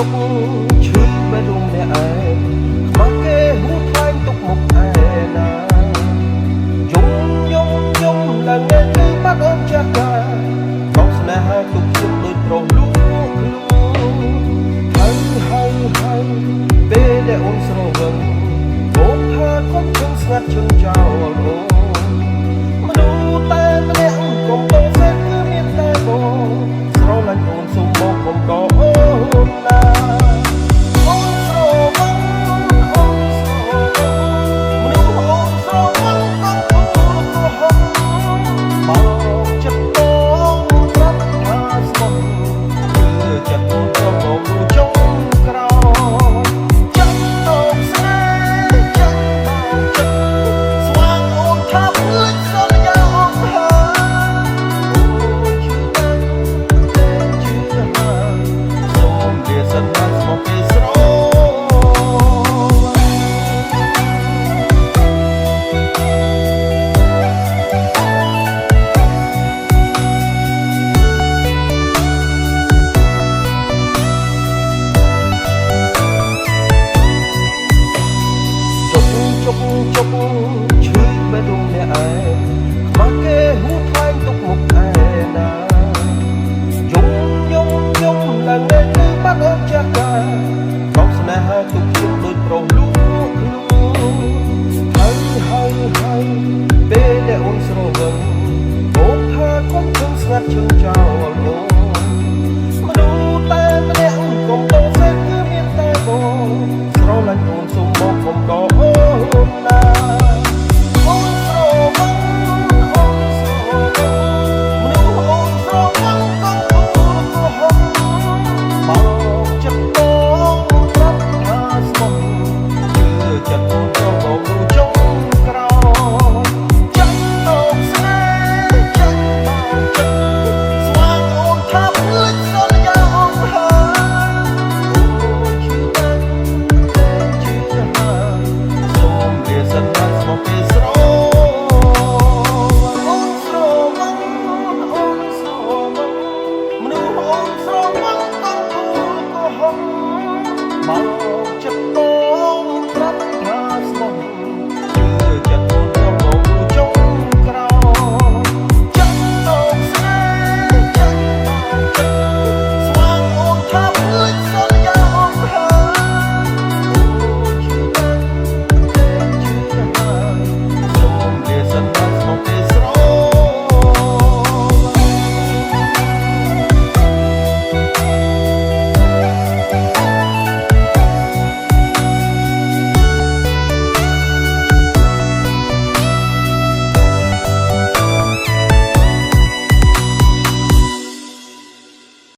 កឈឺបែររួមអ្នកឯងខ្មាស់គេហួថ្លែងទុកមុខឯណាយំឡើងនៅគឺបាត់អូនចាស់កាបោកស្នេហាទុកខ្ញុំដូចប្រុសលួងហើយពេលដែលអូនស្រវឹងអូនថាកុំឈឹងស្ងាត់ឈឹងចោលអូនមនុស្សតែម្នាក់កុំតសេះគឺមានតែបងស្រឡាញ់អូនសុំមកកុំដកអូនណាអូនស្រវឹងអូនស្រវឹងមនុស្សអូនស្រវឹងកុំพูดក្រហមមកចិត្តបងប្រាប់ថាស្មោះគឺចិត្តអូនទៅមកចុងក្រោយចិត្តអូនស្នេហ៍ចិត្តបងចិត្តស្វាងអូនថាភ្លេចសន្យាអូនហើយអូនជឿបានតែជឿហើយសូមលាសន្យាស្មោះពេលស្រោជប់ឈឺបែររួមអ្នកឯងខ្មាស់គេហួថ្លែងទុកមុខឯណាយំឡើងនៅគឺបាត់អូនចាស់កាបោកស្នេហាទុកខ្ញុំដូចប្រុសលួងហើយពេលដែលអូនស្រវឹងអូនថាកុំឈឹងស្ងាត់ឈឹងចោលអូនមនុស្សតែម្នាក់កុំតសេះគឺមានតែបងស្រឡាញ់អូនសុំមកកុំដកអូនណាអូនស្រវឹងអូនស្រវឹងមនុស្សអូនស្រវឹងកុំพูดក្រហមមកចិត្តបងប្រាប់ថាស្មោះគឺចិត្តអូនទៅមកចុងក្រោយចិត្តអូនស្នេហ៍ចិត្តបងចិត្តស្វាងអូនថាភ្លេចសន្យាអូនហើយអូនជឿបានតែជឿហើយសូមលាសន្យាស្មោះពេលស្រោអូនស្រវឹងអូនស្រវឹងមនុស្សអូនស្រវឹងកុំพูดក្រហមមកចិត្ត